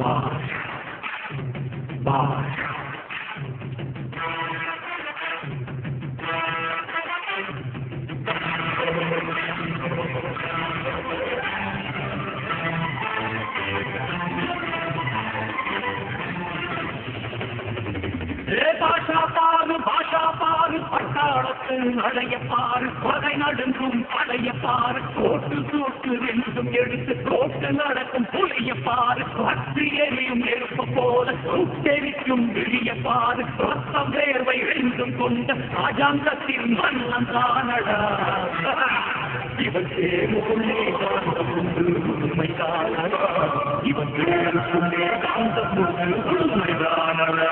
bash bash பாஷா பாரு பட்டாளத்து அடைய பாரு பகை நடுங்கும் படைய பாரு கோட்டு சூட்டு ரெண்டும் எடுத்து கோட்டு நடக்கும் புளிய பாரு பற்றி எரியும் நெருப்பு போல சுட்டெரிக்கும் விழிய பாரு ரத்தம் வேர்வை ரெண்டும் கொண்ட அஜாங்கத்தின் மன்னன் தானடா இவன் தேர்வுக்குள்ளே காந்த புண்டு உண்மை தானடா இவன் தேர்வுக்குள்ளே காந்த புண்டு உண்மை தானடா